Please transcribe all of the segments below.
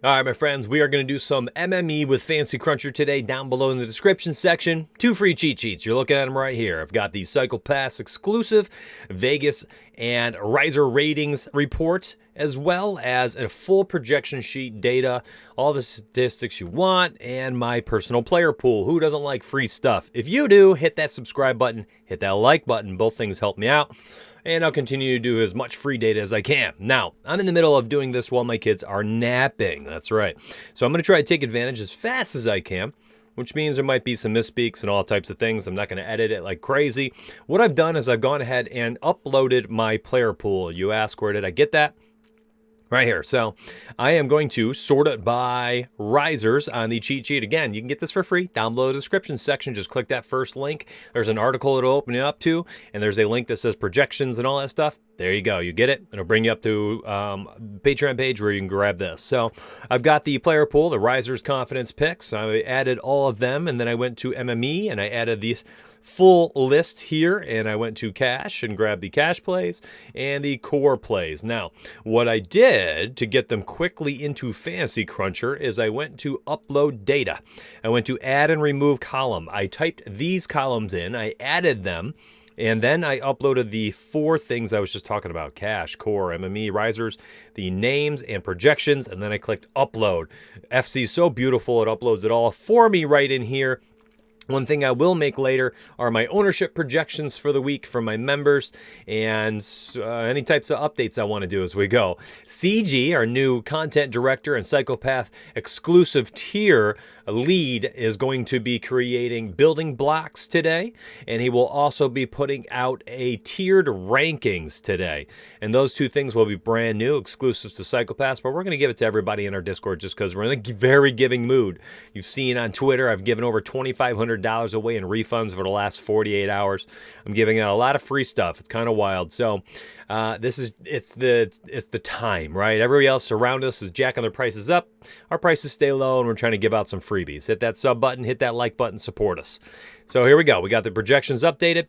All right, my friends, we are going to do some MME with Fantasy Cruncher today down below in the description section. 2 free cheat sheets. You're looking at them right here. I've got the Cycle Pass exclusive Vegas and Riser ratings report, as well as a full projection sheet data, all the statistics you want, and my personal player pool. Who doesn't like free stuff? If you do, hit that subscribe button, hit that like button. Both things help me out. And I'll continue to do as much free data as I can. Now, I'm in the middle of doing this while my kids are napping. That's right. So I'm going to try to take advantage as fast as I can, which means there might be some misspeaks and all types of things. I'm not going to edit it like crazy. What I've done is I've gone ahead and uploaded my player pool. You ask, where did I get that? Right here. So I am going to sort it by risers on the cheat sheet. Again, you can get this for free down below the description section. Just click that first link. There's an article it'll open you up to, and there's a link that says projections and all that stuff. There you go. You get it. It'll bring you up to Patreon page where you can grab this. So I've got the player pool, the risers confidence picks. I added all of them, and then I went to MME and I added these full list here, and I went to cash and grabbed the cash plays and the core plays. Now, what I did to get them quickly into Fantasy Cruncher is I went to upload data. I went to add and remove column. I typed these columns in, I added them, and then I uploaded the 4 things I was just talking about: cash, core, MME, risers, the names and projections, and then I clicked upload. FC is so beautiful, it uploads it all for me right in here. One thing I will make later are my ownership projections for the week for my members and any types of updates I want to do as we go. CG, our new content director and Psychopath exclusive tier lead, is going to be creating building blocks today, and he will also be putting out a tiered rankings today. And those 2 things will be brand new, exclusives to Psychopaths, but we're going to give it to everybody in our Discord just because we're in a very giving mood. You've seen on Twitter, I've given over $2,500 away in refunds for the last 48 hours. I'm giving out a lot of free stuff. It's kind of wild. So it's the time, right? Everybody else around us is jacking their prices up. Our prices stay low, and we're trying to give out some freebies. Hit that sub button, hit that like button, support us. So here we go. We got the projections updated.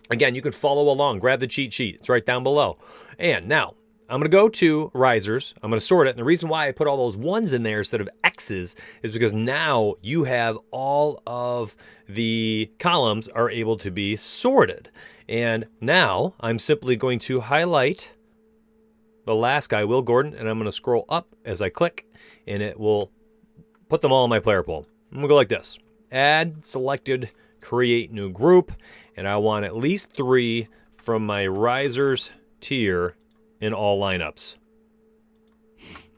Again, you can follow along. Grab the cheat sheet. It's right down below. And now I'm going to go to risers. I'm going to sort it. And the reason why I put all those 1s in there instead of X's is because now you have all of the columns are able to be sorted. And now I'm simply going to highlight the last guy, Will Gordon, and I'm going to scroll up as I click, and it will put them all in my player pool. I'm going to go like this. Add selected, create new group, and I want at least 3 from my risers tier in all lineups.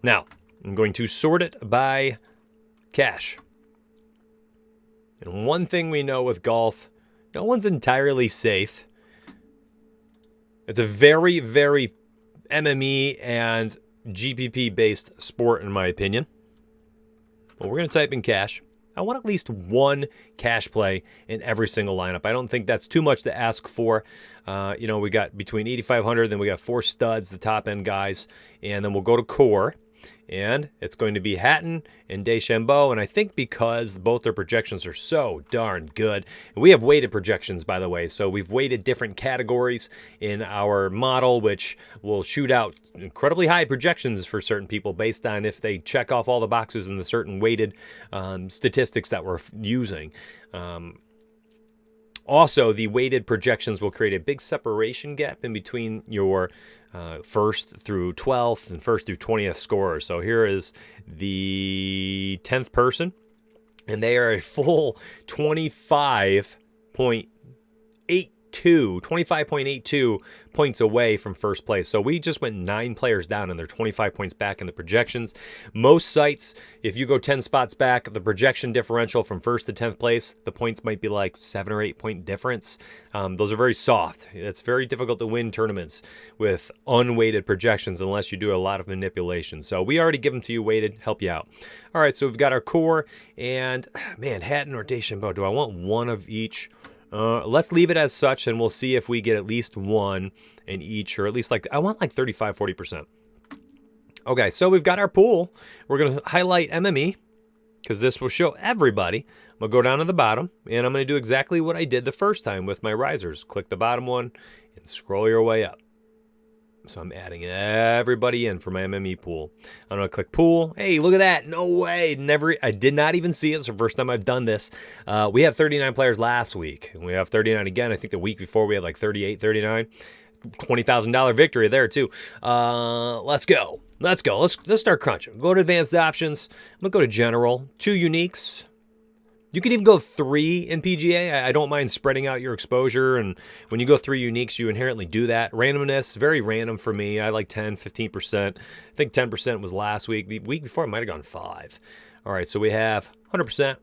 Now, I'm going to sort it by cash. And one thing we know with golf, no one's entirely safe. It's a very, very MME and GPP-based sport, in my opinion. But we're going to type in cash. I want at least 1 cash play in every single lineup. I don't think that's too much to ask for. We got between 8,500, then we got 4 studs, the top-end guys, and then we'll go to core. And it's going to be Hatton and DeChambeau, and I think because both their projections are so darn good. And we have weighted projections, by the way, so we've weighted different categories in our model, which will shoot out incredibly high projections for certain people based on if they check off all the boxes in the certain weighted statistics that we're using. Also, the weighted projections will create a big separation gap in between your 1st through 12th and 1st through 20th scorers. So here is the 10th person, and they are a full 25.82 points away from first place. So we just went 9 players down, and they're 25 points back in the projections. Most sites, if you go 10 spots back, the projection differential from 1st to 10th place, the points might be like 7 or 8 point difference. Those are very soft. It's very difficult to win tournaments with unweighted projections unless you do a lot of manipulation. So we already give them to you weighted, help you out. All right, so we've got our core, and man, Hatton or DeChambeau, do I want 1 of each? Let's leave it as such, and we'll see if we get at least 1 in each, or at least I want like 35-40%. Okay, so we've got our pool. We're going to highlight MME because this will show everybody. I'm going to go down to the bottom, and I'm going to do exactly what I did the first time with my risers. Click the bottom one and scroll your way up. So I'm adding everybody in for my MME pool. I'm going to click pool. Hey, look at that. No way. I did not even see it. It's the first time I've done this. We had 39 players last week. And we have 39 again. I think the week before we had like 38, 39. $20,000 victory there too. Let's go. Let's start crunching. Go to advanced options. I'm going to go to general. 2 uniques. You could even go 3 in PGA. I don't mind spreading out your exposure. And when you go 3 uniques, you inherently do that. Randomness, very random for me. I like 10, 15%. I think 10% was last week. The week before, I might have gone 5. All right, so we have 100%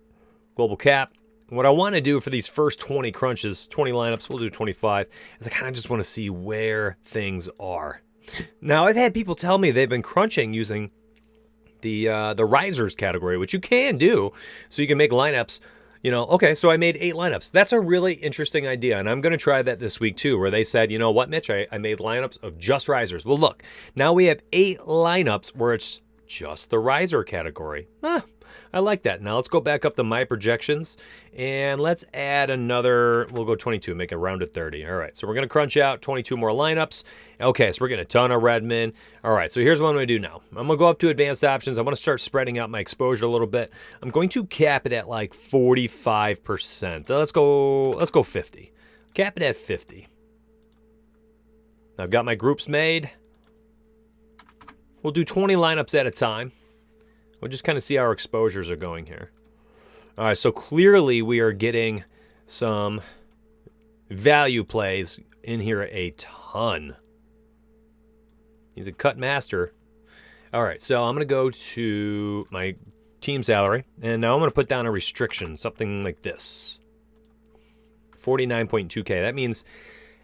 global cap. What I want to do for these first 20 crunches, 20 lineups, we'll do 25, is I kind of just want to see where things are. Now, I've had people tell me they've been crunching using the risers category, which you can do, so you can make lineups. You know, okay, so I made 8 lineups. That's a really interesting idea, and I'm going to try that this week too, where they said, you know what, Mitch, I made lineups of just risers. Well, look, now we have 8 lineups where it's just the riser category. I like that. Now let's go back up to my projections, and let's add another, we'll go 22, make it rounded 30. All right, so we're going to crunch out 22 more lineups. Okay, so we're getting a ton of Redmond. All right, so here's what I'm going to do now. I'm going to go up to advanced options. I'm going to start spreading out my exposure a little bit. I'm going to cap it at like 45%. Let's go 50. Cap it at 50. I've got my groups made. We'll do 20 lineups at a time. We'll just kind of see how our exposures are going here. All right, so clearly we are getting some value plays in here a ton. He's a cut master. All right, so I'm going to go to my team salary, and now I'm going to put down a restriction, something like this. 49.2K. That means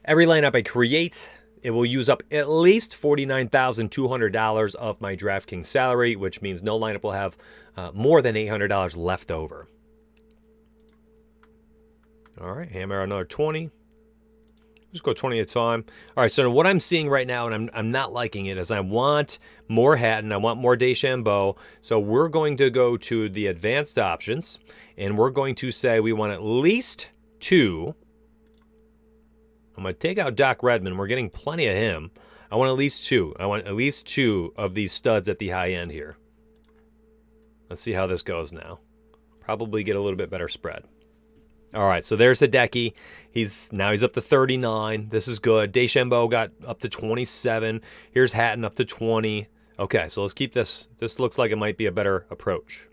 every lineup I create, it will use up at least $49,200 of my DraftKings salary, which means no lineup will have more than $800 left over. All right, hammer out another 20. Just go 20 at a time. All right, so what I'm seeing right now, and I'm not liking it, is I want more Hatton, I want more DeChambeau. So we're going to go to the advanced options, and we're going to say we want at least 2. I'm going to take out Doc Redmond. We're getting plenty of him. I want at least 2. I want at least 2 of these studs at the high end here. Let's see how this goes now. Probably get a little bit better spread. All right, so there's Hideki. He's up to 39. This is good. DeChambeau got up to 27. Here's Hatton up to 20. Okay, so let's keep this. This looks like it might be a better approach.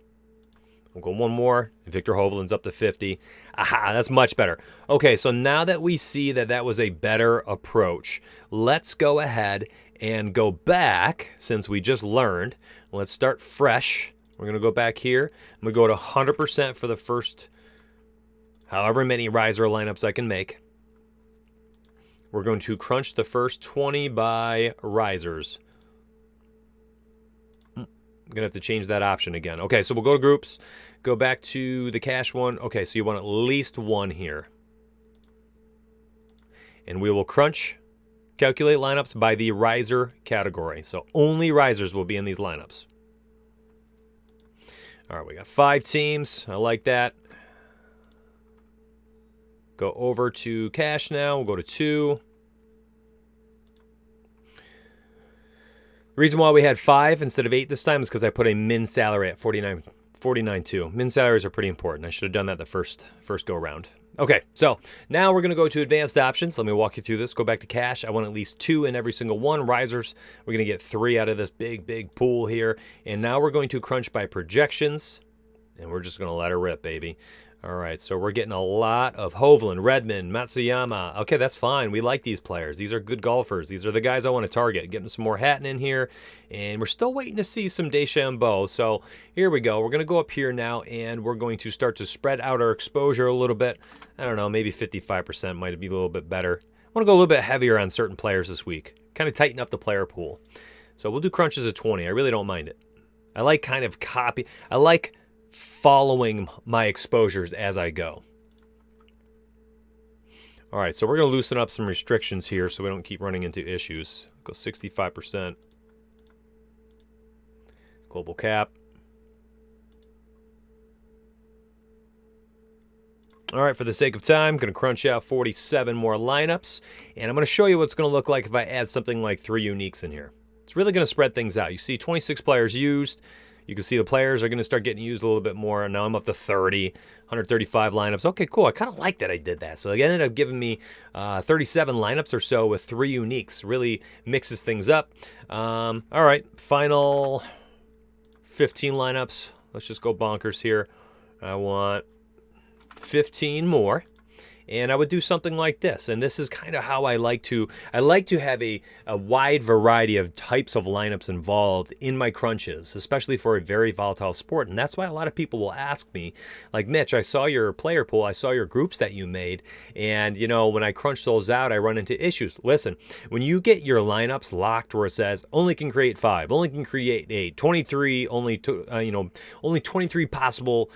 We'll go one more. Victor Hovland's up to 50. Aha, that's much better. Okay, so now that we see that that was a better approach, let's go ahead and go back, since we just learned. Let's start fresh. We're going to go back here. I'm going to go to 100% for the first however many riser lineups I can make. We're going to crunch the first 20 by risers. I'm going to have to change that option again. Okay, so we'll go to groups. Go back to the cash one. Okay, so you want at least 1 here. And we will crunch, calculate lineups by the riser category. So only risers will be in these lineups. All right, we got 5 teams. I like that. Go over to cash now. We'll go to 2. The reason why we had 5 instead of 8 this time is because I put a min salary at 49.2. Min salaries are pretty important. I should have done that the first go round. Okay, so now we're going to go to advanced options. Let me walk you through this. Go back to cash. I want at least 2 in every single one. Risers, we're going to get 3 out of this big pool here. And now we're going to crunch by projections. And we're just going to let her rip, baby. All right, so we're getting a lot of Hovland, Redmond, Matsuyama. Okay, that's fine. We like these players. These are good golfers. These are the guys I want to target. Getting some more Hatton in here, and we're still waiting to see some DeChambeau. So here we go. We're going to go up here now, and we're going to start to spread out our exposure a little bit. I don't know, maybe 55% might be a little bit better. I want to go a little bit heavier on certain players this week. Kind of tighten up the player pool. So we'll do crunches at 20. I really don't mind it. I like kind of copy. I like following my exposures as I go. All right, so we're going to loosen up some restrictions here so we don't keep running into issues. Go 65%. Global cap. All right, for the sake of time, I'm going to crunch out 47 more lineups, and I'm going to show you what it's going to look like if I add something like 3 uniques in here. It's really going to spread things out. You see 26 players used. You can see the players are going to start getting used a little bit more, and now I'm up to 30, 135 lineups. Okay, cool. I kind of like that I did that. So it ended up giving me 37 lineups or so with 3 uniques. Really mixes things up. All right, final 15 lineups. Let's just go bonkers here. I want 15 more, and I would do something like this. And this is kind of how I like to have a wide variety of types of lineups involved in my crunches, especially for a very volatile sport. And that's why a lot of people will ask me, like, Mitch, I saw your player pool, I saw your groups that you made, and you know, when I crunch those out, I run into issues. Listen, when you get your lineups locked where it says only can create 5, only can create 8, 23, only 23 possible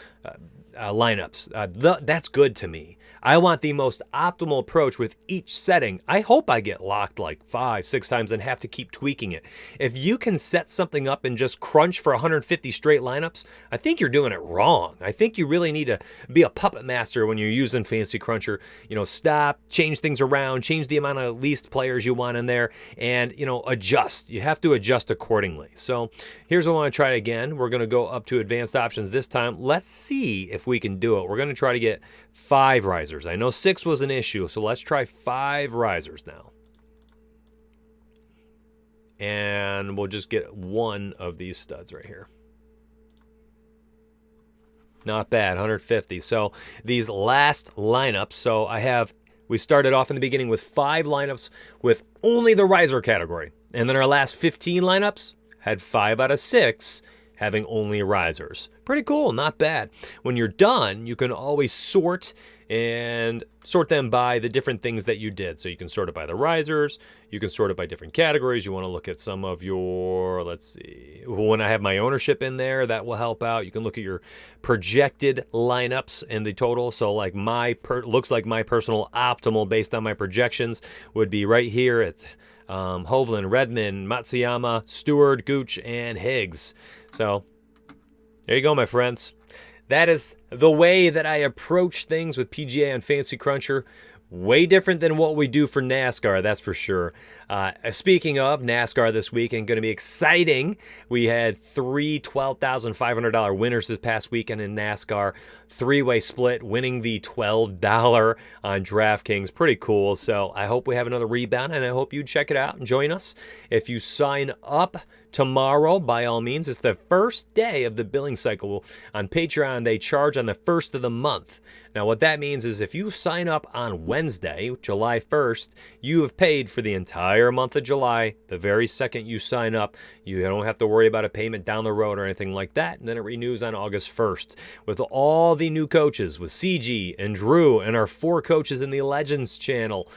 lineups. That's good to me. I want the most optimal approach with each setting. I hope I get locked like 5, 6 times and have to keep tweaking it. If you can set something up and just crunch for 150 straight lineups, I think you're doing it wrong. I think you really need to be a puppet master when you're using Fantasy Cruncher. You know, stop, change things around, change the amount of least players you want in there, and, you know, adjust. You have to adjust accordingly. So here's what I want to try again. We're going to go up to advanced options this time. Let's see if we can do it. We're going to try to get 5 risers. I know 6 was an issue, so let's try 5 risers now. And we'll just get 1 of these studs right here. Not bad, 150. So these last lineups, so we started off in the beginning with 5 lineups with only the riser category. And then our last 15 lineups had 5 out of 6 having only risers. Pretty cool, not bad. When you're done, you can always sort them by the different things that you did. So you can sort it by the risers, you can sort it by different categories. You want to look at some of your, let's see, when I have my ownership in there, that will help out. You can look at your projected lineups and the total. So like looks like my personal optimal based on my projections would be right here. It's Hovland, Redmond, Matsuyama, Stewart, Gooch, and Higgs. So there you go, my friends. That is the way that I approach things with PGA and Fantasy Cruncher. Way different than what we do for NASCAR, that's for sure. Speaking of NASCAR this weekend, going to be exciting. We had 3 $12,500 winners this past weekend in NASCAR. 3-way split, winning the $12 on DraftKings. Pretty cool. So I hope we have another rebound, and I hope you check it out and join us. If you sign up tomorrow, by all means, it's the first day of the billing cycle. On Patreon, they charge on the 1st of the month. Now, what that means is if you sign up on Wednesday, July 1st, you have paid for the entire month of July. The very second you sign up, you don't have to worry about a payment down the road or anything like that. And then it renews on August 1st. With all the new coaches, with CG and Drew and our 4 coaches in the Legends channel,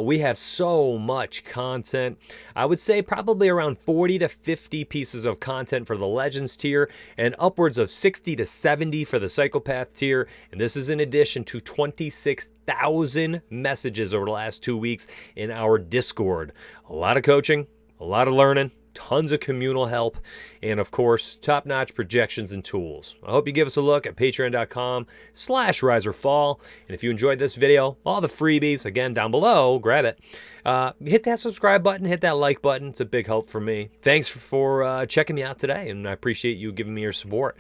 we have so much content. I would say probably around 40 to 50 pieces of content for the Legends tier and upwards of 60 to 70 for the Psychopath tier. And this is in addition to 26,000 messages over the last 2 weeks in our Discord. A lot of coaching, a lot of learning, tons of communal help, and of course, top-notch projections and tools. I hope you give us a look at patreon.com/riserfall. And if you enjoyed this video, all the freebies, again, down below, grab it. Hit that subscribe button, hit that like button. It's a big help for me. Thanks for checking me out today, and I appreciate you giving me your support.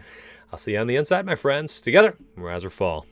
I'll see you on the inside, my friends. Together, Riser Fall.